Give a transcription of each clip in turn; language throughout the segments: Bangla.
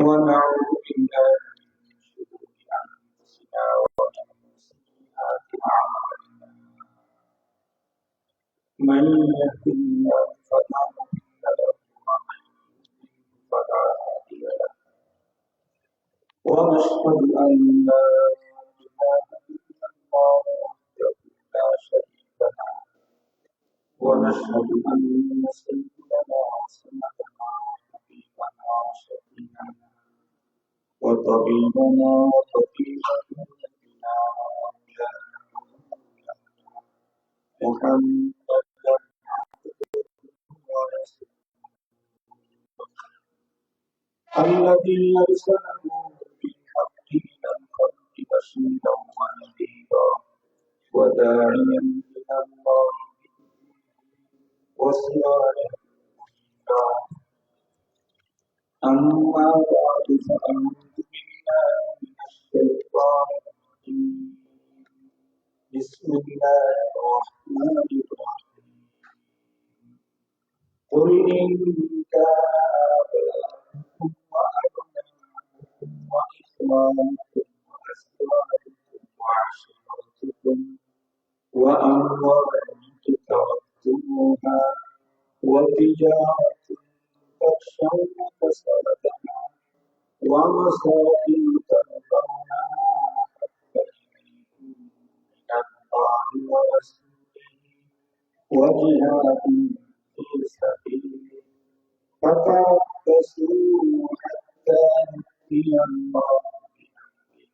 ونعوذ بالله من شرور أنفسنا ومن سيئات أعمالنا من يهد الله فلا مضل له ومن يضلل فلا هادي له ونشهد أن لا إله إلا الله وحده لا شريك له ونشهد أن سيدنا وسندنا وحبيبنا وشفيعنا وطبيبنا وطبيب قلوبنا ومولانا محمدا الذي أرسله بالحق إلى الخلق بشيرا ونذيرا وداعيا إلى الله وسراجا منيرا أما بعد فأعوذ بالله من الشيطان الرجيم بسم الله الرحمن الرحيم قل إن كان آباؤكم وأبناؤكم وإخوانكم وأزواجكم وعشيرتكم وأموال اقترفتموها وتجارة تخشون كسادها ومساكن ترضونها أحب إليكم من الله ورسوله وجهاد في سبيله فتربصوا حتى يأتي الله بأمره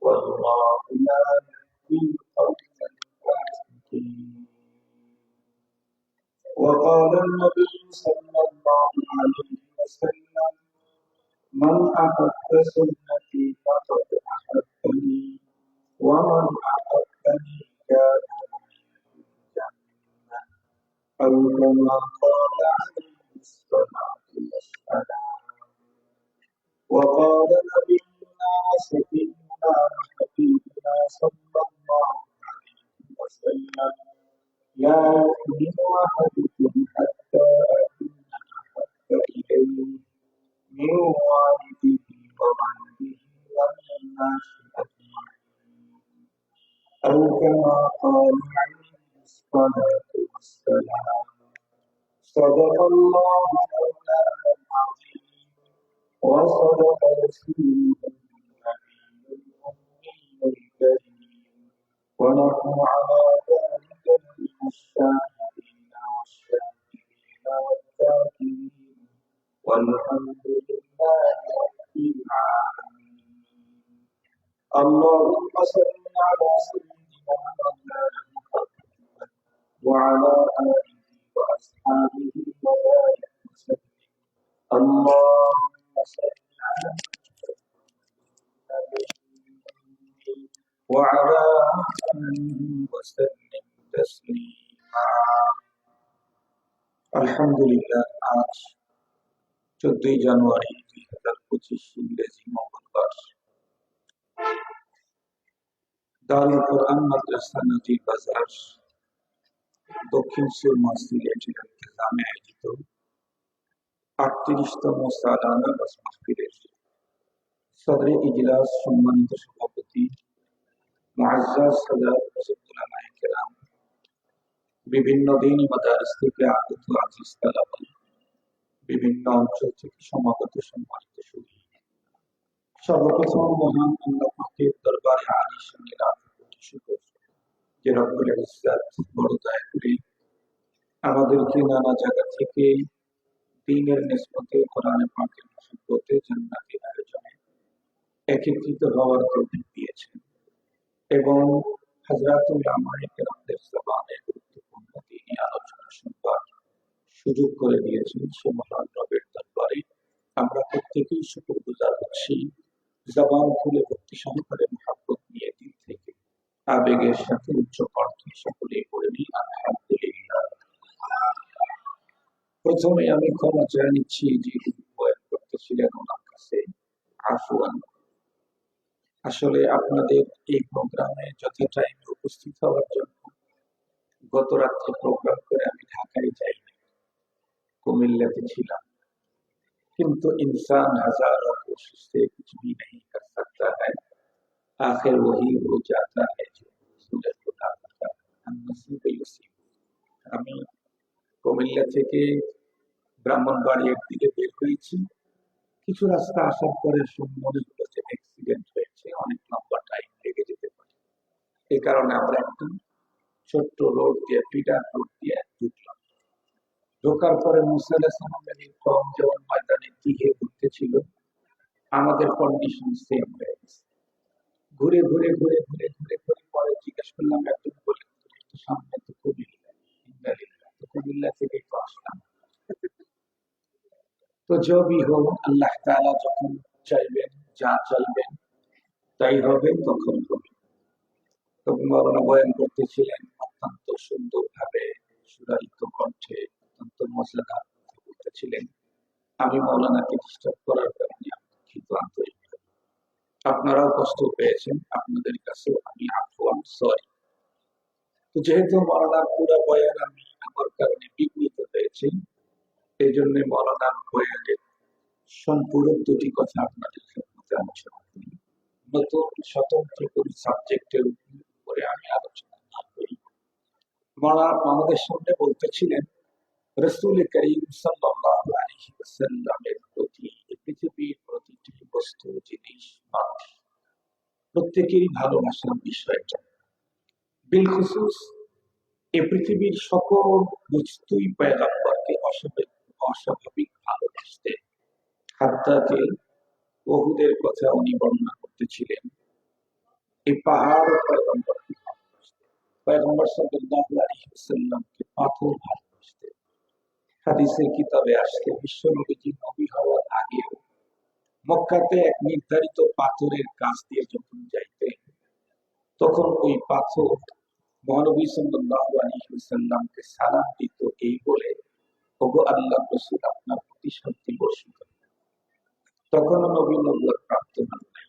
والله لا يهدي القوم الفاسقين. وقال النبي صلى الله عليه وسلم من أحب سنتي فقد أحبني ومن أحبني كان معي في الجنة أو كما قال عليه الصلاة والسلام. وقال نبينا وسيدنا وحبيبنا صلى الله عليه وسلم لا يؤمن أحدكم حتى أكون أحب إليه من والده وولده والناس أجمعين أو كما قال عليه الصلاة والسلام. صدق الله مولانا العظيم وصدق رسوله النبي الأمي الكريم ونحن على ذلك من الشاهدين والشاكرين والذاكرين والحمد لله رب العالمين. اللهم صل على سيدنا مولانا محمد وعلى آله وأصحابه وبارك وسلم. اللهم صل على وعلى آله وسلم تسليما. আলহামদুলিল্লাহ, আজ 14 জানুয়ারি 2025 ইংরেজি মঙ্গলবার দারুল কোরআন মাদ্রাসা নজির বাজার দক্ষিণ সুরমা সিলেটের ইন্তেজামে আয়োজিত 38তম সালানা ওয়াজ মাহফিলের সদরে ইজলাস সম্মানিত সভাপতি মুআজ্জাজ হযরত উলামায়ে কেরাম, বিভিন্ন দ্বীনি মাদারিস থেকে আগত আজিজ তালাবা, বিভিন্ন অঞ্চল থেকে সমাগত সম্মানিত সুধী, সর্বপ্রথম মহান আল্লাহ পাকের দরবারে আলিশানে লাখ কোটি শুকর যে রব্বুল ইজ্জত বড় দয়া করে আমাদেরকে নানা জায়গা থেকে দ্বীনের নিসবতে কোরআন পাকের নিসবতে জান্নাতের আয়োজনে একত্রিত হওয়ার তৌফিক দিয়েছেন এবং হযরত উলামায়ে কেরামদের জবানে গুরুত্বপূর্ণ দ্বীনি আলোচনা শুনবার সুযোগ করে দিয়েছেন। সে মহান রবের দরবারে আমরা প্রত্যেকেই শুকরগুজার হচ্ছি। জবান খুলে ভক্তি সহকারে মহব্বত নিয়ে দিল থেকে আবেগের সাথে উচ্চ কণ্ঠে সকলেই পড়ে নিই আলহামদুলিল্লাহ। প্রথমে আমি ক্ষমা চেয়ে নিচ্ছি যে বয়ান করতেছিলেন ওনার কাছে, আফওয়ান। আসলে আপনাদের এই প্রোগ্রামে যথা টাইমে উপস্থিত হওয়ার জন্য গত রাত্রে প্রোগ্রাম করে আমি ঢাকায় যাইনি, কুমিল্লাতে ছিলাম। किंतु इंसान हजारों कोशिश से कुछ भी नहीं कर सकता है। आखिर वही हो जाता है जो सूरज को ढालता है। नसीब नसीब। আমি কুমিল্লা থেকে ব্রাহ্মণবাড়িয়ার দিকে বের হয়েছি। কিছু রাস্তা আসার পরে মনে হলো যে অ্যাক্সিডেন্ট হয়েছে, অনেক লম্বা টাইম লেগে যেতে পারে। এই কারণে আমরা একটা ছোট্ট রোড দিয়ে পিডার রোড দিয়ে ঢুকলাম। ঢোকার পরে মুসা আলাইহিস সালামের কওম যেমন ময়দানে দিকে ঘুরতেছিল, আমাদের কন্ডিশন সেম হয়ে গেছে। ঘুরে ঘুরে ঘুরে ঘুরে ঘুরে ঘুরে পরে জিজ্ঞেস করলাম, একজন বলে একটু সামনে তো কুমিল্লা, তো কুমিল্লা থেকে তো আসলাম। তো জবই হোক, আল্লাহ তাআলা যখন চাইবেন, যা চাইবেন তাই হবে, তখন হবে। তখন মাওলানা বয়ান করতেছিলেন অত্যন্ত সুন্দরভাবে, সুরারিত কণ্ঠে, অত্যন্ত মজাদার করতেছিলেন। আমি মাওলানাকে ডিস্টার্ব করার কারণে দুঃখিত আন্তরিকভাবে। আপনারাও কষ্ট পেয়েছেন, আপনাদের কাছেও আমি আফওয়ান, সরি। তো যেহেতু মাওলানার পুরো বয়ান আমি আমার কারণে বিঘ্নিত হয়েছি, এই জন্য মাওলানার বয়ানের সম্পূর্ণ দুটি কথা আপনাদের সাথে আলোচনা করি। নতুন স্বতন্ত্র কোনো সাবজেক্টের উপরে আমি আলোচনা না করি। মাওলানা আমাদের সামনে বলতেছিলেন রাসূল করিম সাল্লাল্লাহু আলাইহি ওয়াসাল্লামের প্রতি পৃথিবীর প্রতিটি বস্তু, জিনিস, মানুষ প্রত্যেকেরই ভালোবাসার বিষয়টা। বিলখুসুস এই পৃথিবীর সকল বস্তুই পয়গম্বরকে অস্বাভাবিক ভালোবাসতে। হাত্তাকে ওহুদের কথা উনি বর্ণনা করতেছিলেন, এই পাহাড় পয়গম্বরকে ভালোবাসতে, পয়গম্বর সাল্লাল্লাহু আলাইহি ওয়াসাল্লামকে পাথর ভালোবাসতে। হাদিসের কিতাবে আসছে বিশ্ব নবীজি নবী হওয়ার আগে মক্কাতে এক নির্ধারিত পাথরের কাছ দিয়ে যখন যাইতেন, তখন ওই পাথর মহানবী সাল্লাল্লাহু আলাইহি ওয়াসাল্লামকে সালাম দিত এই বলে, ওগো আল্লাহর রাসূল, আপনার প্রতি শান্তি বর্ষিত। তখন নবী নবুয়ত প্রাপ্ত হন নাই।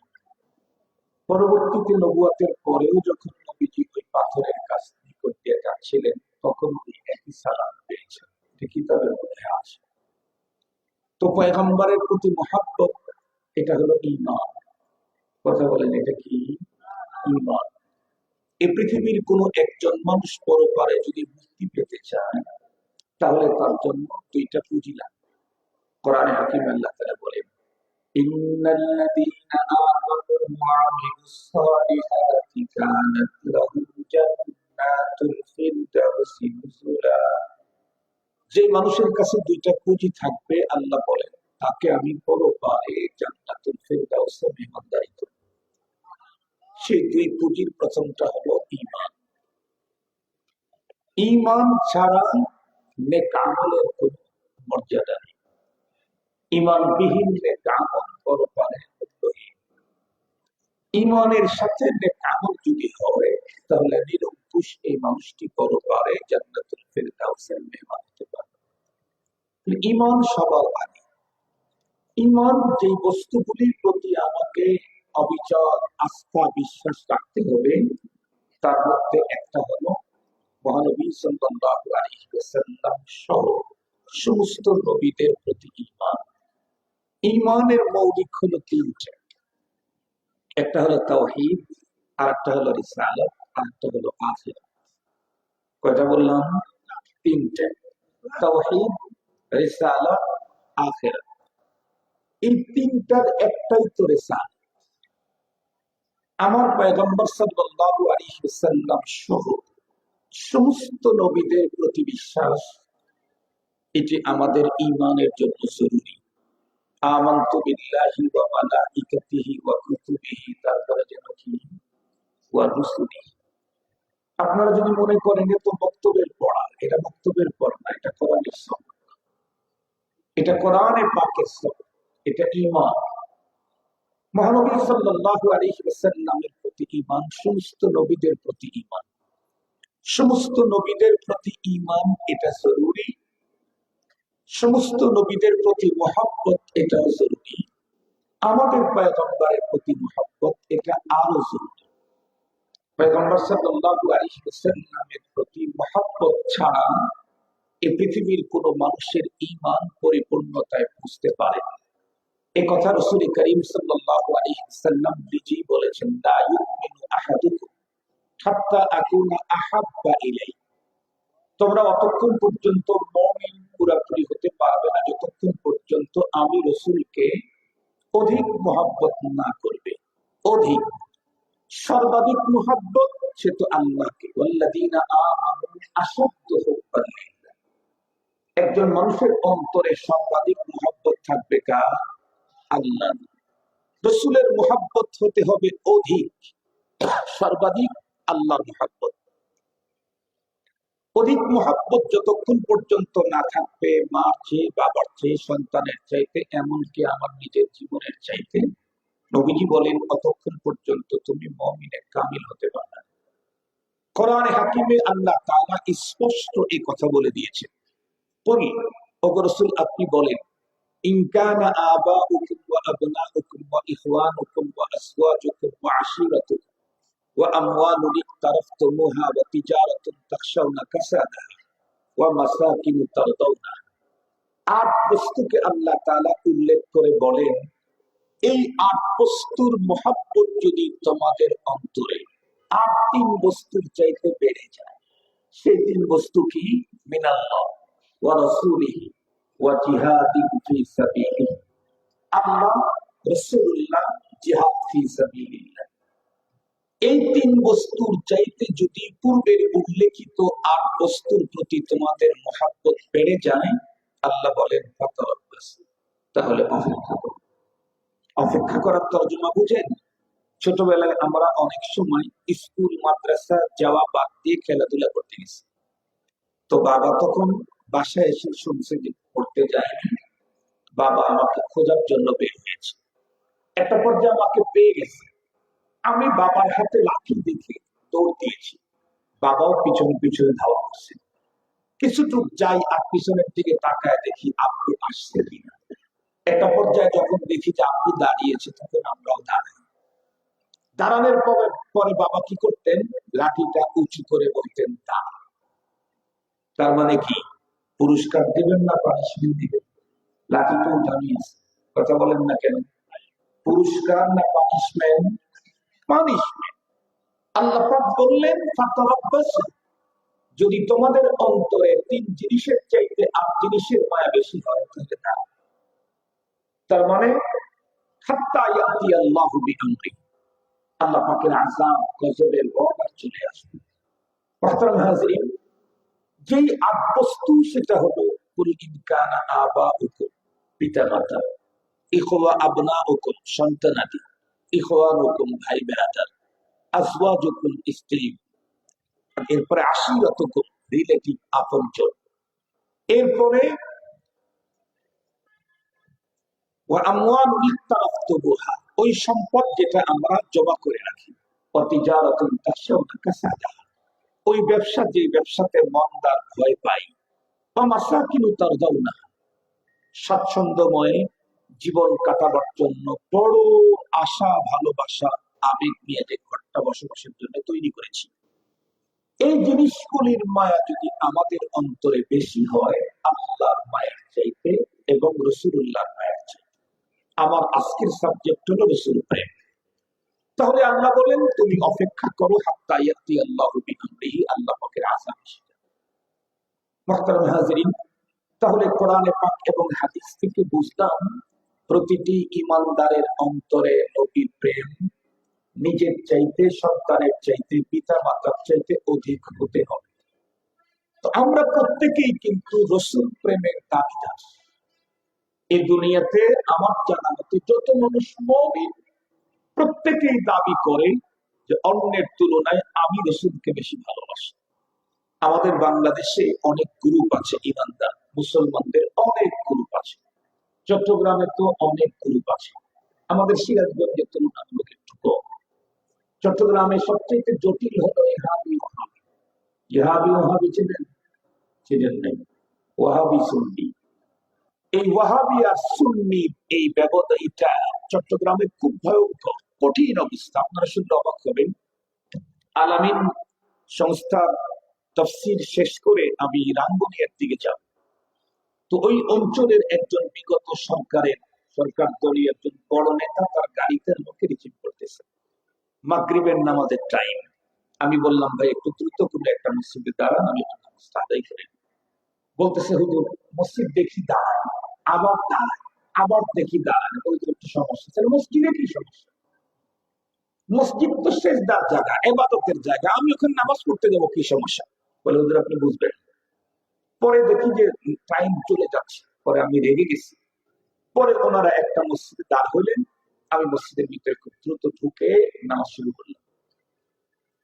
পরবর্তীতে নবুয়তের পরেও যখন নবীজি ওই পাথরের কাছ নিকট দিয়ে যাচ্ছিলেন, তখন ওই একই সালাম পেয়েছেন। এটা কিতাবের মধ্যে আছে। তো পয়গম্বরের প্রতি মহব্বত, এটা হলো ঈমান। কথা বলেন, এটা কি? ঈমান। এই পৃথিবীর কোন একজন মানুষ পরপারে যদি মুক্তি পেতে চায়, তাহলে তার জন্য দুইটা পুঁজি লাগবে। কোরআনে হাকিম আল্লাহ তাআলা বলেন, ইন্নাল্লাযীনা আমানু ওয়া আমিলুস সালিহাতি কানাত লাহুম জান্নাতুল ফিরদাউসি নুজুলা। যে মানুষের কাছে দুইটা পুঁজি থাকবে, আল্লাহ বলেন তাকে আমি পরপারে জান্নাতুল ফিরদাউসে মেহমানদারি করব। সেই দুই পুঁজির প্রথমটা হলো ঈমান। ঈমান ছাড়া নেক আমলের কোন মর্যাদা নেই। ঈমানবিহীন নেক আমল পরপারে মূল্যহীন। ঈমানের সাথে নেক আমল যদি হয়, তাহলে নিরঙ্কুশ এই মানুষটি পরপারে জান্নাতুল ফিরদাউসের মেহমান হতে পারবে। ঈমান সবার আগে। ঈমান যে বস্তুগুলির প্রতি আমাকে অবিচল আস্থা বিশ্বাস রাখতে হবে, তার মধ্যে একটা হলো মহানবী সাল্লাল্লাহু আলাইহি ওয়াসাল্লাম সহ সমস্ত নবীদের প্রতি ঈমান। ঈমানের মৌলিক হলো তিনটা। একটা হলো তাওহীদ, আরেকটা হলো রিসালাত, আরেকটা হলো আখিরাত। কয়টা বললাম? তিনটা। তাওহীদ, রিসালাত, আখিরাত। এই তিনটার একটাই তো রিসালাত। আমার পয়গম্বর সাল্লাল্লাহু আলাইহি ওয়াসাল্লাম সহ সমস্ত নবীদের প্রতি বিশ্বাস, এটি আমাদের ঈমানের জন্য জরুরি। আমানতু বিল্লাহি ওয়া মালাইকাতিহি ওয়া কুতুবিহি, তারপরে যেন কি ওয়া রুসুলিহি। আপনারা যদি মনে করেন এ তো বক্তব্যের পড়া, এটা বক্তব্যের পড়া না, এটা কোরআনের সুন্নাহ, এটা কোরআনে পাকের সুন্নাহ, এটা ঈমান। মহানবী সাল্লাল্লাহু আলাইহি ওয়াসাল্লামের প্রতি ঈমান, সমস্ত নবীদের প্রতি ঈমান। সমস্ত নবীদের প্রতি ঈমান এটা জরুরি, সমস্ত নবীদের প্রতি মহব্বত এটাও জরুরি। আমাদের পয়গম্বরের প্রতি মহব্বত এটা আরো জরুরি। পয়গম্বর সাল্লাল্লাহু আলাইহি ওয়াসাল্লামের প্রতি মহব্বত ছাড়া এই পৃথিবীর কোন মানুষের ঈমান পরিপূর্ণতায় পৌঁছতে পারে না। এই কথা রাসূল করিম সাল্লাল্লাহু আলাইহি ওয়াসাল্লাম নিজেই বলেছেন, লা ইউমিনু আহাদুকুম হাত্তা আকুনা আহাব্বা ইলাইহি, তোমরা অতক্ষণ পর্যন্ত মুমিন পুরোপুরি হতে পারবে না যতক্ষণ পর্যন্ত আমি রাসূলকে অধিক মহব্বত না করবে। অধিক, সর্বাধিক মহব্বত সে তো আল্লাহকে। ওয়াল্লাযীনা আমানু আশাদ্দু হুব্বান লিল্লাহ, একজন মানুষের অন্তরে সর্বাধিক মহব্বত থাকবে কার? আল্লাহ। রাসূলের মহব্বত হতে হবে অধিক, সর্বাধিক আল্লাহর মহব্বত। অধিক মহব্বত যতক্ষণ পর্যন্ত না থাকবে মার চেয়ে, বাবার চেয়ে, সন্তানের চাইতে, এমনকি আমার নিজের জীবনের চাইতে, নবীজি বলেন ততক্ষণ পর্যন্ত তুমি মুমিনে কামিল হতে পারবে না। কোরআনে হাকিমে আল্লাহ তাআলা স্পষ্ট এই কথা বলে দিয়েছেন। কুল, ওগো রাসূল আপনি বলেন, ইন কানা আবাউকুম ওয়া আবনাউকুম ওয়া ইখওয়ানুকুম ওয়া আজওয়াজুকুম ওয়া আশীরাতুকুম ওয়া আমওয়ালুন ইকতারাফতুমুহা ওয়া তিজারাতুন তাখশাউনা কাসাদাহা ওয়া মাসাকিন তারদাউনা। আট বস্তুকে আল্লাহ তাআলা উল্লেখ করে বলেন, এই আট বস্তুর মহব্বত যদি তোমাদের অন্তরে আর তিন বস্তুর চাইতে বেড়ে যায়, সেই তিন বস্তু কি? মিনাল্লাহ ওয়া রাসূলিহি ওয়া জিহাদিন ফি সাবিলিহি, আল্লাহ, রাসূলুল্লাহ, জিহাদ ফি সাবিলিল্লাহ। এই তিন বস্তুর চাইতে যদি পূর্বের উল্লেখিত আট বস্তুর প্রতি তোমাদের মহব্বত বেড়ে যায়, আল্লাহ বলেন ফাতারাব্বাস, তাহলে অপেক্ষা করো। অপেক্ষা করার তর্জমা বুঝেন? ছোটবেলায় আমরা অনেক সময় স্কুল মাদ্রাসা যাওয়া বাদ দিয়ে খেলাধুলা করতে গেছি। তো বাবা তখন বাসায় এসে শুনছে যে পড়তে যায়নি, বাবা আমাকে খোঁজার জন্য বের হয়েছে। একটা পর্যায়ে আমাকে পেয়ে গেছে, আমি বাবার হাতে লাঠি দেখে দৌড় দিয়েছি, বাবাও পিছনে পিছনে ধাওয়া করছে। কিছুটুক যাই আর পিছনের দিকে তাকায় দেখি আব্বু আসছে কিনা। একটা পর্যায়ে যখন দেখি যে আব্বু দাঁড়িয়েছে, তখন আমরাও দাঁড়াই। দাঁড়ানোর পরে বাবা কি করতেন? লাঠিটা উঁচু করে বলতেন দাঁড়া। তার মানে কি? পুরস্কার দিবেন না পানিশমেন্ট দিবেন? লাঠিটা উঠানিয়েছে, কথা বলেন না কেন? পুরস্কার না পানিশমেন্ট? পানিশমেন্ট। আল্লাহ পাক বললেন ফাতারাব্বাস, যদি তোমাদের অন্তরে তিন জিনিসের চাইতে আট জিনিসের মায়া বেশি হয় তাহলে না। তার মানে হাত্তা ইয়াতি আল্লাহু বিআমরি, আল্লাহ পাকের আযাব গজবের অর্ডার চলে আসবে। মুহতারাম হাজিরিন, যেই আট বস্তু সেটা হলো কুল ইন কানা আবাউকুম, পিতামাতা, ইখওয়া আবনাউকুম, সন্তানাদি, ইখওয়ানুকুম, ভাই বেরাদার, আজওয়াজুকুম, স্ত্রী, এরপরে আশীরাতুকুম, রিলেটিভ, আপনজন, এরপরে ওয়া আমওয়ালুন ইকতারাফতুমুহা, ওই সম্পদ যেটা আমরা জমা করে রাখি, ওয়া তিজারাতুন তাখশাউনা কাসাদাহা, ওই ব্যবসা যে ব্যবসাতে মন্দার ভয় পাই, ওয়া মাসাকিনু তারদাউনা, স্বাচ্ছন্দ্যময় জীবন কাটাবার জন্য বড় আশা, ভালোবাসা, আবেগ নিয়ে যে ঘরটা বসবাসের জন্য তৈরি করেছি, এই জিনিসগুলির মায়া যদি আমাদের অন্তরে বেশি হয় আল্লাহর মায়ের চাইতে এবং রাসূলুল্লাহর মায়ের চাইতে। আমার আজকের সাবজেক্ট হলো রাসূল প্রেম। তাহলে আল্লাহ বলেন তুমি অপেক্ষা করো হাত্তা ইয়াতি আল্লাহু বিআমরিহি, আল্লাহ পাকের আযাব এসে যাবে। মুহতারাম হাজিরিন, তাহলে কোরআনে পাক এবং হাদিস থেকে বুঝলাম প্রতিটি ঈমানদারের অন্তরে নবীর প্রেম নিজের চাইতে, সন্তানের চাইতে, পিতা মাতার চাইতে অধিক হতে হবে। তো আমরা প্রত্যেকেই কিন্তু রাসূল প্রেমের দাবিদার। এই দুনিয়াতে আমার জানা মতে যত মানুষ মুমিন, প্রত্যেকেই দাবি করে যে অন্যের তুলনায় আমি রাসূলকে বেশি ভালোবাসি। আমাদের বাংলাদেশে অনেক গ্রুপ আছে, ঈমানদার মুসলমানদের অনেক গ্রুপ আছে। চট্টগ্রামে তো অনেক গ্রুপ আছে, আমাদের সিরাজগঞ্জের তুলনামূলক একটু কম। চট্টগ্রামে সবচেয়ে জটিল হলো ইহাবি ওয়াহাবি। ইহাবি ওয়াহাবি চেনেন? চেনেন নাই? ওয়াহাবি সুন্নি, এই ওয়াহাবি আর সুন্নি এই ব্যবধানটা চট্টগ্রামে খুব ভয়ঙ্কর, কঠিন অবস্থা। আপনারা শুনলে অবাক হবেন। আলামিন সংস্থার তাফসীর শেষ করে আমি রাঙ্গুনিয়ার দিকে যাব। তো ওই অঞ্চলের একজন বিগত সরকারের সরকার দলীয় একজন বড় নেতা তার গাড়িতে লোকে রিসিভ করতেছে, মাগরিবের নামাজের টাইম। আমি বললাম ভাই একটু দ্রুত করে একটা মসজিদে দাঁড়ান, আমি একটু নামাজটা আদায় করে নিই। বলতেছে হুজুর মসজিদ দেখি দাঁড়ান, আবার দাঁড়ান, আবার দেখি দাঁড়ান, ওই তো একটু সমস্যা। তাহলে মসজিদে কি সমস্যা? মসজিদ তো সেজদার জায়গা, ইবাদতের জায়গা, আমি ওখানে নামাজ পড়তে যাবো, কি সমস্যা? বলে হুজুর আপনি বুঝবেন। পরে দেখি যে টাইম চলে যাচ্ছে, পরে আমি রেগে গেছি। পরে ওনারা একটা মসজিদে দাঁড় হইলেন, আমি মসজিদের ভিতরে খুব দ্রুত ঢুকে নামাজ শুরু করলাম।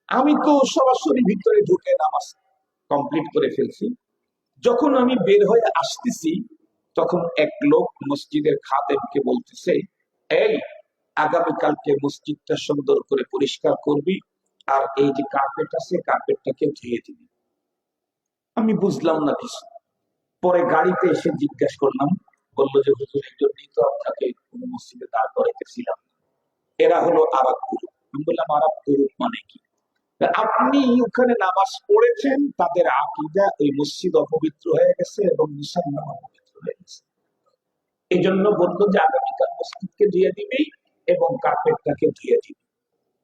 আমি তো সরাসরি ভিতরে ঢুকে নামাজ কমপ্লিট করে ফেলছি। যখন আমি বের হয়ে আসতেছি, তখন এক লোক মসজিদের খাদেমকে বলতেছে, এই আগামীকালকে মসজিদটা সুন্দর করে পরিষ্কার করবি, আর এই যে কার্পেট আছে কার্পেটটাকে ধুয়ে দিবি। আমি বুঝলাম না কিছু। পরে গাড়িতে এসে জিজ্ঞাসা করলাম, বললো যে হুজুর এই জন্যই তো আপনাকে কোনো মসজিদে দাঁড় করাইতেছিলাম। এরা হলো আরব গ্রুপ। আমি বললাম আরব গ্রুপ মানে কি? আপনি ওখানে নামাজ পড়েছেন, তাদের আকীদা ওই মসজিদ অপবিত্র হয়ে গেছে এবং মুসলমান অপবিত্র হয়ে গেছে। এই জন্য বললো যে আগামীকাল মসজিদকে ধুয়ে দিবি এবং কার্পেটটাকে ধুয়ে দিবি।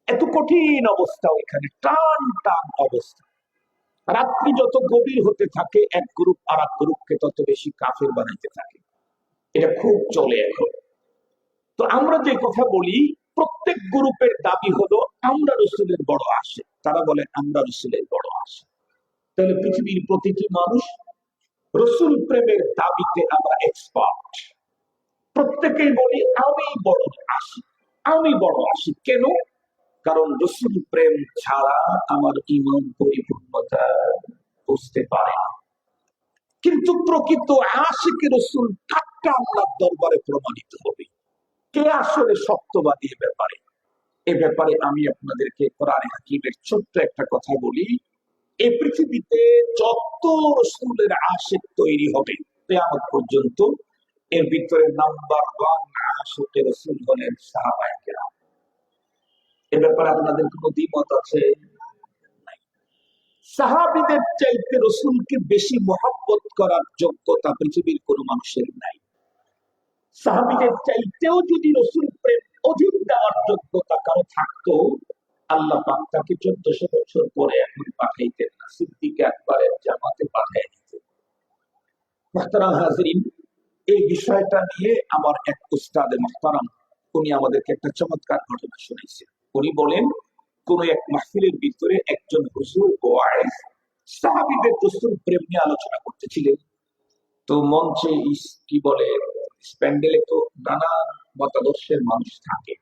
এত কঠিন অবস্থা, ওইখানে টান টান অবস্থা। রাত্রি যত গভীর হতে থাকে, এক গ্রুপ আর এক গ্রুপকে তত বেশি কাফের বানাইতে থাকে। এটা খুব চলে এখন। তো আমরা যে কথা বলি, প্রত্যেক গ্রুপের দাবি হলো আমরা রসুলের বড় আসে, তারা বলে আমরা রসুলের বড় আসে। তাহলে পৃথিবীর প্রতিটি মানুষ রসুল প্রেমের দাবিতে আমরা এক্সপার্ট। প্রত্যেকেই বলি আমি বড় আসি, আমি বড় আসি। কেন? কারণ রসুল প্রেম ছাড়া আমার ঈমান পরিপূর্ণতা বুঝতে পারে না। কিন্তু প্রকৃত আশিকে রসুল কাটটা আল্লাহর দরবারে প্রমাণিত হবে। কে আসলে সত্যবাদী এ ব্যাপারে আমি আপনাদেরকে কোরআন হাকিমের ছোট্ট একটা কথা বলি। এই পৃথিবীতে যত রসুলের আশিক তৈরি হবে কিয়ামত পর্যন্ত, এর ভিতরে নাম্বার 1 আশিকে রসুল হলেন সাহাবায়ে কেরাম। এ ব্যাপারে আপনাদের কোনো দ্বিমত আছে? সাহাবীদের চাইতে রসুলকে বেশি মহব্বত করার যোগ্যতা পৃথিবীর কোন মানুষের নাই। সাহাবীদের চাইতেও যদি রসুল প্রেম অধিক দেওয়ার যোগ্যতা কারো থাকতো, আল্লাহ পাক তাকে 1400 বছর পরে এখন পাঠাইতেন না, সিদ্দিক আকবরের জামাতে পাঠাই দিতেন। মুহতারাম হাজরিন, এই বিষয়টা নিয়ে আমার এক উস্তাদে মুহতারাম, উনি আমাদেরকে একটা চমৎকার ঘটনা শুনাইছেন। উনি বলেন, কোন এক মাহফিলের ভিতরে একজন হুজুর ওয়াইজ সাহাবীদের রসুল প্রেম নিয়ে আলোচনা করতেছিলেন। তো মঞ্চে কি বলে প্যান্ডেলে তো নানা মতাদর্শের মানুষ থাকে।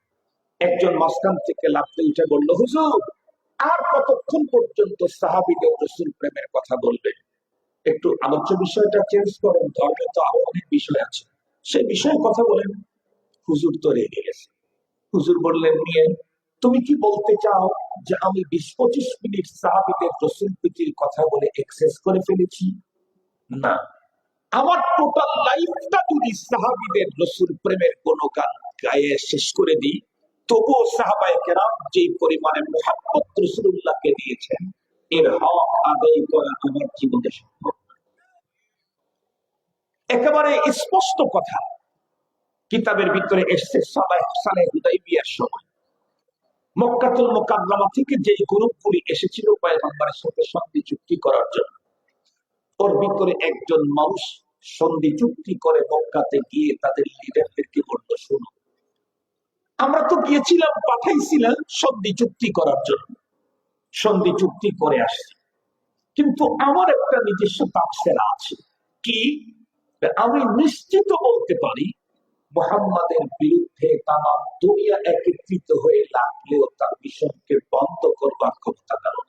একজন মাঝখান থেকে লাফতে উঠে বলল, হুজুর আর কতক্ষণ পর্যন্ত সাহাবীদের রসুল প্রেমের কথা বলবেন? একটু আলোচ্য বিষয়টা চেঞ্জ করেন, ধর্মে তো আরো অনেক বিষয় আছে, সেই বিষয়ে কথা বলেন। হুজুর তো রেগে গেছে। হুজুর বললেন, নিয়ে তুমি কি বলতে চাও যে আমি 20-25 মিনিট সাহাবীদের রসুল প্রীতির কথা বলে এক্সেস করে ফেলেছি? না, আমার টোটাল লাইফটা যদি সাহাবীদের রসুল প্রেমের কোন গান গায়ে শেষ করে দিই, তবুও সাহাবায়ে কেরাম যে পরিমাণে মুহাব্বত রাসূলুল্লাহকে দিয়েছেন, এর হক আদায় করা আমার জীবনে সম্ভব। একেবারে স্পষ্ট কথা কিতাবের ভিতরে এসেছে। সালেহ হুদাইবিয়ার সময় মক্কাতুল মুকাররমা থেকে যে গ্রুপগুলি এসেছিল পয়গম্বরের সাথে সন্ধি চুক্তি করার জন্য, ওর ভিতরে একজন মানুষ সন্ধি চুক্তি করে মক্কাতে গিয়ে তাদের লিডারদেরকে বলল, শোনো আমরা তো গিয়েছিলাম, পাঠাইছিলাম সন্ধি চুক্তি করার জন্য, সন্ধি চুক্তি করে আসছি, কিন্তু আমার একটা নিজস্ব তাফসীর আছে। কি? আমি নিশ্চিত বলতে পারি মুহাম্মাদের বিরুদ্ধে তামাম দুনিয়া একত্রিত হয়ে লাগলেও তার মিশনকে বন্ধ করবার ক্ষমতা কারণ।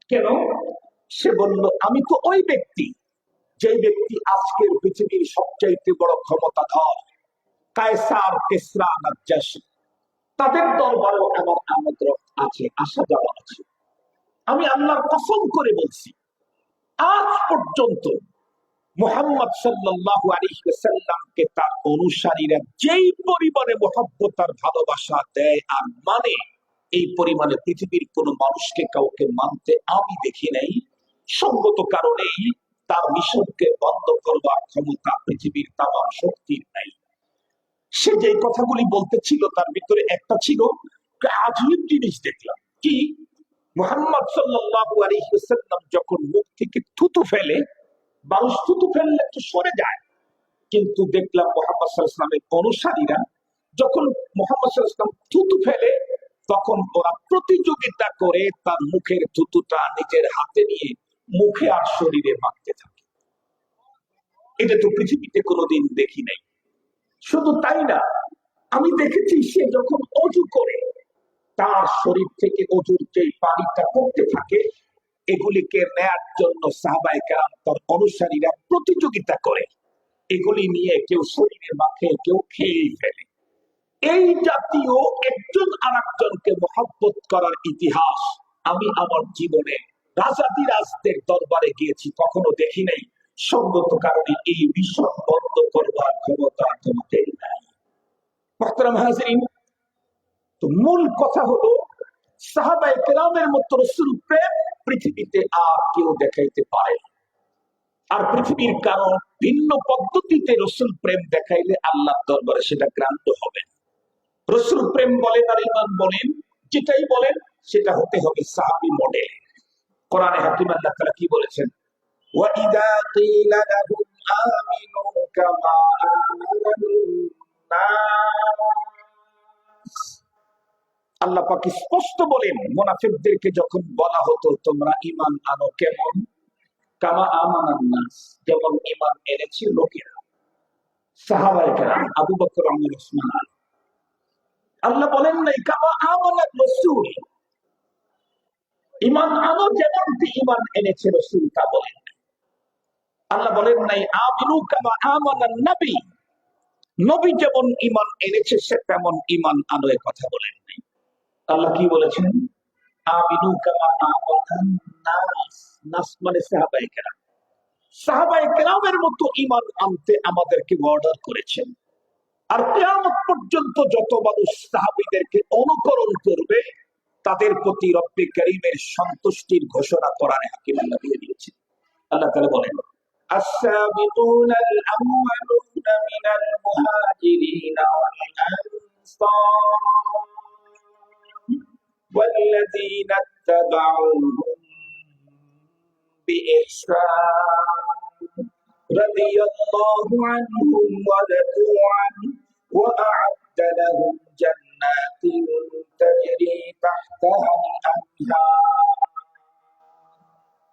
কেন? সে বলল, আমি তো ওই ব্যক্তি যে ব্যক্তি আজকের পৃথিবীর সবচাইতে বড় ক্ষমতাধর কায়সার, কিসরা, নাজ্জাশী, তাদের দরবারেও আমার আমন্ত্রণ আছে, আসা যাওয়া আছে। আমি আল্লাহর কসম করে বলছি, আজ পর্যন্ত মুহাম্মদ সাল্লাল্লাহু আলাইহি ওয়াসাল্লামকে তার অনুসারীরা যেই পরিমাণে মহব্বত আর ভালোবাসা দেয় আর মানে, এই পরিমাণে পৃথিবীর কোন মানুষকে কাউকে মানতে আমি দেখি নাই। সঙ্গত কারণেই তার মিশনকে বন্ধ করবার ক্ষমতা পৃথিবীর তামাম শক্তির নাই। সে যে কথাগুলি বলতেছিল তার ভিতরে একটা ছিল, আজীব জিনিস দেখলাম কি, মুহাম্মদ সাল্লাল্লাহু আলাইহি ওয়াসাল্লাম যখন মুখ থেকে থুতু ফেলে, মানুষ থুতু ফেললে একটু সরে যায়, কিন্তু দেখলাম মুহাম্মদ সাল্লাল্লাহু আলাইহি ওয়াসাল্লামের অনুসারীরা যখন মুহাম্মদ সাল্লাল্লাহু আলাইহি ওয়াসাল্লাম থুতু ফেলে, তখন ওরা প্রতিযোগিতা করে তার মুখের থুতুটা নিজের হাতে নিয়ে মুখে আর শরীরে মাখতে থাকে। এটা তো পৃথিবীতে কোনোদিন দেখি নাই। শুধু তাই না, আমি দেখেছি সে যখন অজু করে তার শরীর থেকে অজুর যে পানিটা পড়তে থাকে, এগুলিকে নেয়ার জন্য সাহাবায়ে কেরাম তার অনুসারীরা প্রতিযোগিতা করে, এগুলি নিয়ে কেউ শরীরে মাখে, কেউ খেয়ে ফেলে। এই জাতীয় একজন আরেকজনকে মহব্বত করার ইতিহাস আমি আমার জীবনে রাজাদিরাজদের দরবারে গিয়েছি কখনো দেখি নাই। সঙ্গত কারণে এই মিশন বন্ধ করবার ক্ষমতা তোমাদের নাই। মুহতারাম হাজিরিন, তো মূল কথা হলো সাহাবায়ে কেরামের মতো রাসূল প্রেম পৃথিবীতে আর কেউ দেখাইতে পারে না। আর পৃথিবীর কারণ ভিন্ন পদ্ধতিতে রাসূল প্রেম দেখাইলে আল্লাহর দরবারে সেটা গ্রাহ্য হবে না। রাসূল প্রেম বলেন আর ঈমান বলেন, যেটাই বলেন সেটা হতে হবে সাহাবী মডেল। কোরআনে হাকিম আল্লাহ তাআলা কি বলেছেন, ওয়া ইযা কিলা লাহুম আমিনু কামা আমানান নাস। আল্লাহ পাক স্পষ্ট বলেন, মুনাফিকদেরকে যখন বলা হতো তোমরা ঈমান আনো কেমন, কামা আমানান নাস, যেমন ঈমান এনেছে লোকেরা, সাহাবায়ে কেরাম, আবু বকর, ওমর, ওসমান, আলী। আল্লাহ বলেন নাই কামা আমানাত রাসূল, ঈমান আনো যেমনটি ঈমান এনেছে রাসূল, তা বলেন নাই। আল্লাহ বলেন নাই আমিনু কামা আমানান নবী, নবী যেমন ঈমান এনেছে সে তেমন ঈমান আনো, এ কথা বলেন নাই। আল্লাহ কি বলেছেন, আমিনু কামা আমানান নাস, নাস মানে সাহাবায়ে কেরাম। সাহাবায়ে কেরামের মতো ঈমান আনতে আমাদেরকে অর্ডার করেছেন। আর কিয়ামত পর্যন্ত যত মানুষ সাহাবীদেরকে অনুকরণ করবে তাদের প্রতি রব্বে কারীমের সন্তুষ্টির ঘোষণা কোরআনে হাকিম আল্লাহ দিয়ে দিয়েছেন। আল্লাহ তাআলা বলেন, السابقون الأولون من المهاجرين والأنصار والذين اتبعوهم بإحسان رضي الله عنهم ورضوا عنه وأعد لهم جنات تجري تحتها الأنهار।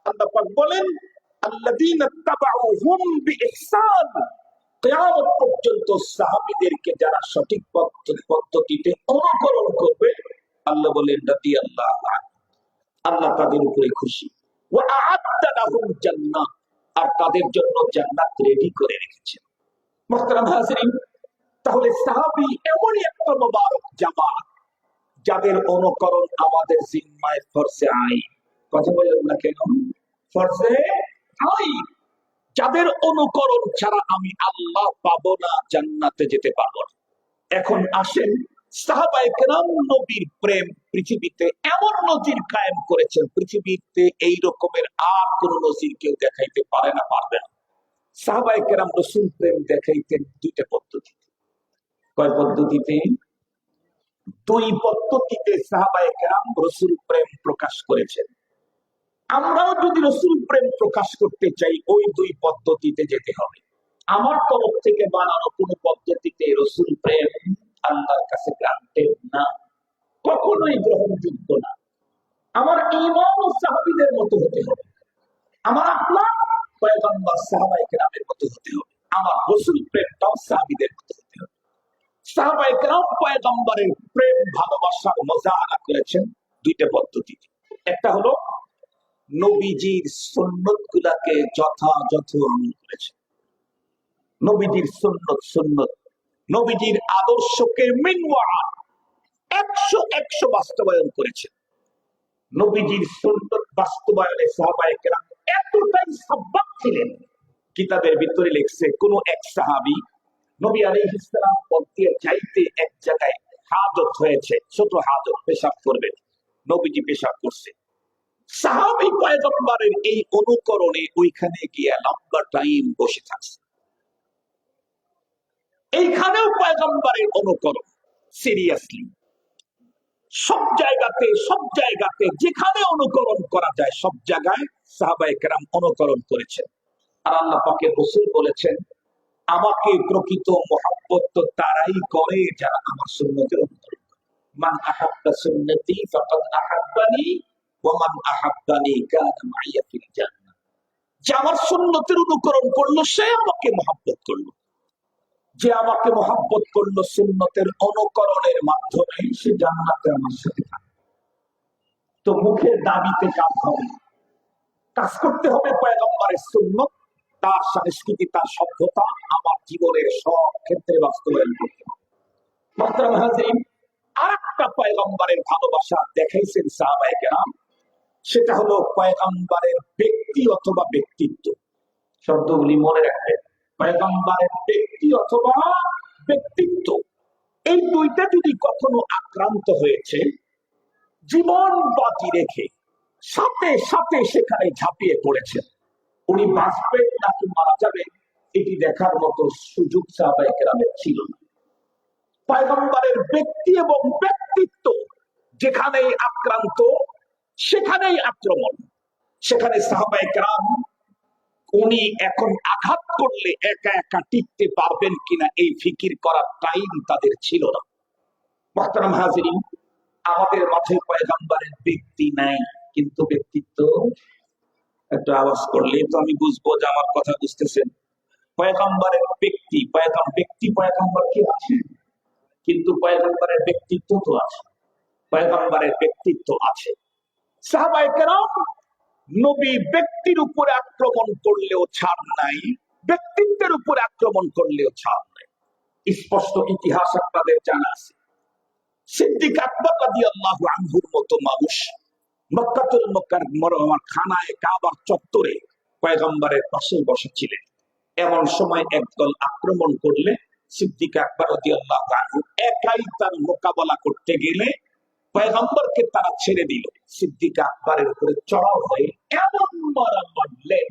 আল্লাহ পাক বলেন, আল্লাযীনা তাবাউহুম বিইহসান, কিয়ামত পর্যন্ত সাহাবীদেরকে যারা সঠিক পদ্ধতিতে অনুকরণ করবে, আল্লাহ বলেন রাদিয়াল্লাহু আনহু, আল্লাহ তাদের উপরে খুশি, ওয়া আ'আদ্দা লাহুম জান্নাত, আর তাদের জন্য জান্নাত রেডি করে রেখেছেন। মুহতারাম হাজিরিন, তাহলে সাহাবী এমনই একটা মুবারক জামাত যাদের অনুকরণ আমাদের জিম্মায় ফরজে আইন। কথা বলেন না কেন? ফরজে আইন। যাদের অনুকরণ ছাড়া আমি আল্লাহ পাবো না, জান্নাতে যেতে পারবো না। এখন আসেন, সাহাবায়ে কেরাম নবীর প্রেম পৃথিবীতে এমন নজির কায়েম করেছেন, পৃথিবীতে এই রকমের আর কোন নজির কেউ দেখাইতে পারে না, পারবে না। সাহাবায়ে কেরাম রাসূল প্রেম দেখাইতেন দুইটা পদ্ধতিতে। কয় পদ্ধতিতে? দুই পদ্ধতিতে সাহাবায়ে কেরাম রাসূল প্রেম প্রকাশ করেছেন। আমরাও যদি রাসূল প্রেম প্রকাশ করতে চাই ওই দুই পদ্ধতিতে যেতে হবে। আমার তরফ থেকে বানানো কোন পদ্ধতিতে রাসূল প্রেম আল্লাহর কাছে গ্রান্টেড না, কখনোই গ্রহণযোগ্য না। আমার ঈমান সাহাবীদের মতো হতে হবে, আমার আখলাক পয়গম্বর সাহাবায়ে কেরামের মতো হতে হবে, আমার রাসূল প্রেমটাও সাহাবীদের মতো হতে হবে। সাহাবায়ে কেরাম পয়গম্বরের প্রেম ভালোবাসার মুজাহারা করেছেন দুইটা পদ্ধতিতে। একটা হলো নবীজির সুন্নতগুলোকে যথাযথ আমল করেছেন, নবীজির সুন্নত, নবীজির আদর্শকে মিনওয়ান 100 বাস্তবায়ন করেছেন। নবীজির সুন্নত বাস্তবায়নে সাহাবায়ে কেরাম এতটাই সাব্বাক ছিলেন, কিতাবের ভিতরে লিখছে কোন এক সাহাবী নবী আলাইহিস সালাম বলতে চাইতে এক জায়গায় হাজত হয়েছে, ছোট হাজত, পেশাব করবেন, নবীজি পেশাব করছে, সাহাবী পয়গম্বরের এই অনুকরণে ওইখানে গিয়ে লম্বা টাইম বসে থাকছে। এইখানেও পয়গম্বরের অনুকরণ সিরিয়াসলি সব জায়গাতে যেখানে অনুকরণ করা যায় সব জায়গায় সাহাবায়ে কেরাম অনুকরণ করেছেন। আর আল্লাহ পাকের রাসূল বলেছেন, আমাকে প্রকৃত মহব্বত তো তারাই করে যারা আমার সুন্নতের অনুকরণ করে। মান আহাব্বা সুন্নতি ফাকাদ আহাব্বানি ওয়া মান আহাব্বানি কানা মাইয়া ফিল জান্নাহ। যে আমার সুন্নতের অনুকরণ করলো সে আমাকে মহব্বত করলো। যে আমাকে মহব্বত করলো সুন্নতের অনুকরণের মাধ্যমে সে জান্নাতে আমার সাথে থাকবে। তো মুখের দাবিতে কাজ হবে না, কাজ করতে হবে পয়গম্বরের সুন্নত, তার সংস্কৃতি, তার সভ্যতা আমার জীবনের সব ক্ষেত্রে বাস্তবায়ন করতে হবে। মুহতারাম হাজিরিন, আরেকটা পয়গম্বরের ভালোবাসা দেখাইছেন সাহাবায়ে কেরাম, সেটা হলো পয়গম্বরের ব্যক্তি অথবা ব্যক্তিত্ব। শব্দগুলি মনে রাখবেন, পয়গম্বরের ব্যক্তি অথবা ব্যক্তিত্ব, এই দুইটা যদি কখনো আক্রান্ত হয়েছে, জীবন বাজি রেখে সাথে সাথে সেখানে ঝাঁপিয়ে পড়েছেন। উনি বাঁচবেন নাকি মারা যাবেন এটি দেখার মতো সুযোগ সাহাবায়ে কেরামের ছিল না। পয়গম্বরের ব্যক্তি এবং ব্যক্তিত্ব যেখানেই আক্রান্ত সেখানেই আক্রমণ। সেখানে সাহাবায়ে কেরাম উনি এখন আঘাত করলে একা একা টিকতে পারবেন কিনা এই ফিকির করার টাইম তাদের ছিল না। মুহতারাম হাজিরিন, আমাদের মাঝে পয়গম্বরের ব্যক্তি নাই, কিন্তু ব্যক্তিত্ব। একটা আওয়াজ করলে তো আমি বুঝবো যে আমার কথা বুঝতেছেন। পয়গম্বরের ব্যক্তি পয়গম্বর কি আছে, কিন্তু পয়গম্বরের ব্যক্তিত্ব তো আছে। পয়গম্বরের ব্যক্তিত্ব আছে। সাহাবায়ে কেরাম নবী ব্যক্তির উপরে আক্রমণ করলেও ছাড় নাই, ব্যক্তিত্বের উপরে আক্রমণ করলেও ছাড় নাই। স্পষ্ট ইতিহাস আপনাদের জানা আছে। সিদ্দিক আকবর রাদিয়াল্লাহু আনহুর মতো মানুষ মক্কাতুল মুকাররমার খানায়ে কাবার চত্বরে পয়গম্বরের পাশে বসেছিলেন। এমন সময় একদল আক্রমণ করলে সিদ্দিক আকবর রাদিয়াল্লাহু আনহু একাই তার মোকাবেলা করতে গেলে পয়গম্বরকে তারা ছেড়ে দিল। সিদ্দিক আকবরের উপরে চড়াও হয়ে এমন মারা মারলেন,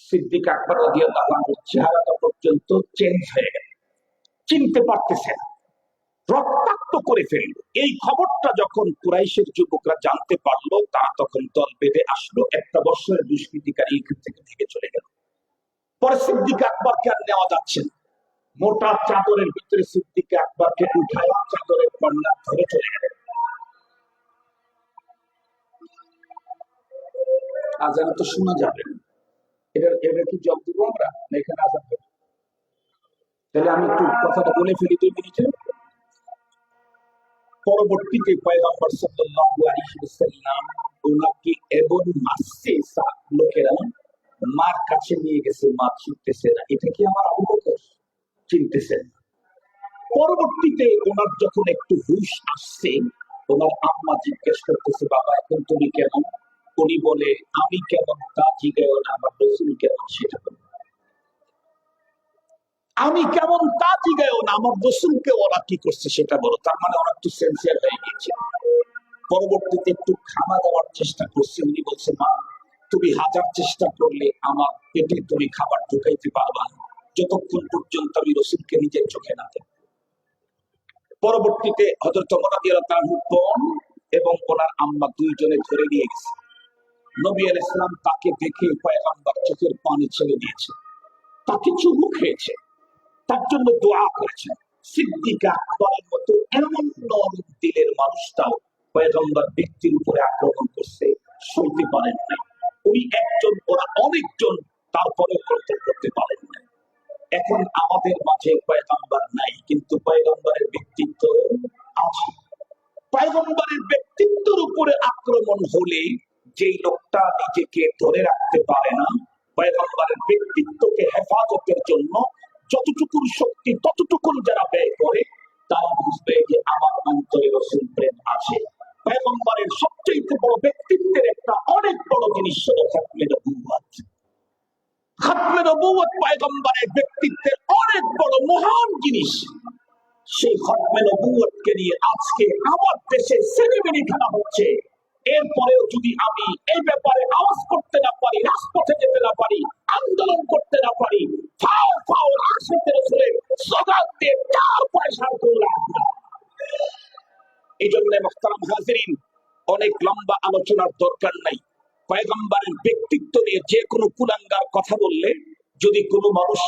সিদ্দিক আকবর রাদিয়াল্লাহু আনহুর চেহারাটা পর্যন্ত চেঞ্জ হয়ে গেল, চিনতে পারতেছে না, রক্তাক্ত করে ফেলল। এই খবরটা যখন কুরাইশের যুবকরা জানতে পারলো, তারা তখন দল বেঁধে আসলো। একটা বছরের দুষ্কৃতিকারী এখান থেকে ভেঙে চলে গেল। পরে সিদ্দিক আকবরকে আর নেওয়া যাচ্ছে না, মোটা চাদরের ভিতরে সিদ্দিক আকবরকে উঠায় চাদরের কর্নার ধরে চলে গেলেন। আজান তো শোনা যাবে না, এটা কি জব দিব আমরা না এখানে আজান হবে? তাহলে আমি একটু কথাটা বলে ফেলি 2 মিনিটে। পরবর্তীতে পয়গম্বর সাল্লাল্লাহু আলাইহি ওয়াসাল্লাম ওনাকে এবং মাসসিসা লোকেরা মার কাছে নিয়ে গেছে, মা চিনতেছে না, এটা কি আমার আবু বকর? চিনতেছেন না। পরবর্তীতে ওনার যখন একটু হুঁশ আসছে, ওনার আম্মা জিজ্ঞেস করতেছে, বাবা এখন তুমি কেমন? উনি বলে, আমি কেমন তা জিজ্ঞাসা না, আমার রাসূল কেমন সেটা বলো। আমি কেমন তা জিজ্ঞাসা না, আমার রাসূলকে ওরা কি করছে সেটা বলো। তার মানে ওরা একটু সেন্সিয়ার হয়ে গিয়েছে। পরবর্তীতে একটু খানা দেওয়ার চেষ্টা করছে। উনি বলছে, মা তুমি হাজার চেষ্টা করলে আমার পেটে তুমি খাবার ঢুকাইতে পারবা না যতক্ষণ পর্যন্ত আমি রাসূলকে নিজের চোখে না দেখব। পরবর্তীতে হযরত ওমর রাদিয়াল্লাহু তাআলা বোন এবং ওনার আম্মা দুইজনে ধরে নিয়ে গেছে। নবী আলাইহিস সালাম তাকে দেখে পয়গম্বর চোখের পানি ছেড়ে দিয়েছে, তাকে চুমু খেয়েছে, তার জন্য দোয়া করেছে। সিদ্দিক আকবরের মতো এমন নরম দিলের মানুষটাও পয়গম্বর ব্যক্তির উপরে আক্রমণ করছে, সইতে পারেন নাই। উনি একজন, ওরা অনেকজন, তারপরে কন্ট্রোল করতে পারেন নাই। এখন আমাদের মাঝে পয়গম্বর নাই, কিন্তু পয়গম্বরের ব্যক্তিত্ব আছে। পয়গম্বরের ব্যক্তিত্বের উপরে আক্রমণ হলে যেই লোকটা নিজেকে ধরে রাখতে পারে না, পয়গম্বরের ব্যক্তিত্বকে হেফাজতের জন্য যতটুকুর শক্তি ততটুকুন যারা ব্যয় করে, তারা বুঝবে যে আমার অন্তরে রাসূল প্রেম আছে। পয়গম্বরের সবচেয়ে বড় ব্যক্তিত্বের একটা অনেক বড় জিনিস হলো খাতমে নবুয়ত। খাতমে নবুয়ত পয়গম্বরের ব্যক্তিত্বের অনেক বড় মহান জিনিস। সেই খাতমে নবুয়তকে নিয়ে আজকে আমার দেশে সেলিব্রিটি খেলা হচ্ছে। এরপরেও যদি আমি এই ব্যাপারে আওয়াজ করতে না পারি, রাজপথে যেতে না পারি, আন্দোলন করতে না পারি, ফাও ফাও আশিকের রসুলের স্লোগান দিয়ে তারপরে সাহায্য লাগবে। এই জন্য মুহতারাম হাজিরিন, অনেক লম্বা আলোচনার দরকার নাই। পয়গম্বরের ব্যক্তিত্ব নিয়ে যে কোনো কুলাঙ্গার কথা বললে যদি কোনো মানুষ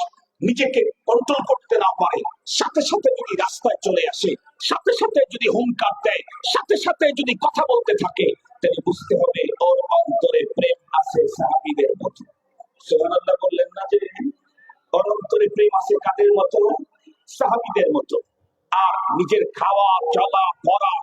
নিজেকে কন্ট্রোল করতে না পারে, সাথে সাথে যদি রাস্তায় চলে আসে, সাথে সাথে যদি হুঙ্কার দেয়, সাথে সাথে যদি কথা বলতে থাকে, তাহলে বুঝতে হবে ওর অন্তরে প্রেম আছে সাহাবীদের মতো। সুবহানাল্লাহ বললেন না? যে ওর অন্তরে প্রেম আছে কাদের মতো? সাহাবীদের মতো। আর নিজের খাওয়া, চলা, পড়া,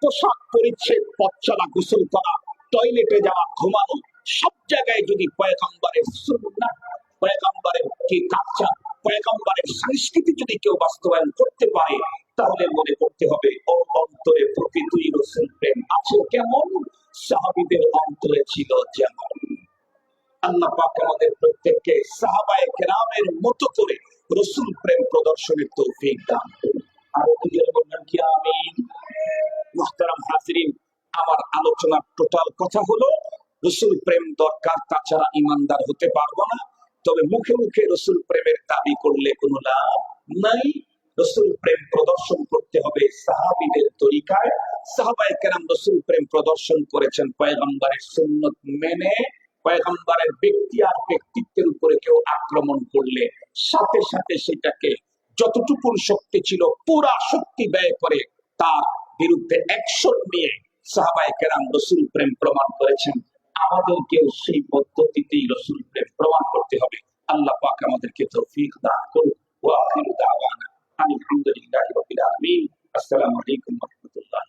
পোশাক পরিচ্ছদ, পথ চলা, গোসল করা, টয়লেটে যাওয়া, ঘুমানো, সব জায়গায় যদি পয়গম্বরের সুন্নাহ, পয়গম্বরের কি কালচার, পয়গম্বরের সংস্কৃতি যদি কেউ বাস্তবায়ন করতে পারে, তাহলে মনে করতে হবে ওর অন্তরে প্রকৃতই রাসূল প্রেম আছে। কেমন? সাহাবীদের অন্তরে ছিল যেমন। আল্লাহ পাক আমাদের প্রত্যেককে সাহাবায়ে কেরামের মতো করে রাসূল প্রেম প্রদর্শনের তৌফিক দান করুন। আর দুজন বললেন কি আমিন। মুহতারাম হাজিরিন, আমার আলোচনার টোটাল কথা হলো রাসূল প্রেম দরকার, তাছাড়া ঈমানদার হতে পারবো না। তবে মুখে মুখে রাসূল প্রেমের দাবি করলে কোনো লাভ নাই। রাসূল প্রেম প্রদর্শন করতে হবে সাহাবীদের তরিকায়। সাহাবায়ে কেরাম রাসূল প্রেম প্রদর্শন করেছেন পয়গম্বরের সুন্নাত মেনে। পয়গম্বরের ব্যক্তি আর ব্যক্তিত্বের উপরে কেউ আক্রমণ করলে সাথে সাথে সেটাকে যতটুকু শক্তি ছিল পুরা শক্তি ব্যয় করে তার বিরুদ্ধে অ্যাকশন নিয়ে সাহাবায়ে কেরাম রাসূল প্রেম প্রমাণ করেছেন। আমাদেরকেও সেই পদ্ধতিতেই রাসূল প্রেম প্রমাণ করতে হবে। আল্লাহ পাক আমাদেরকে তৌফিক দান করুন। ওয়া আখিরু দাওয়ানা আলহামদুলিল্লাহি রাব্বিল আলামিন। আসসালামু আলাইকুম ওয়া রাহমাতুল্লাহ।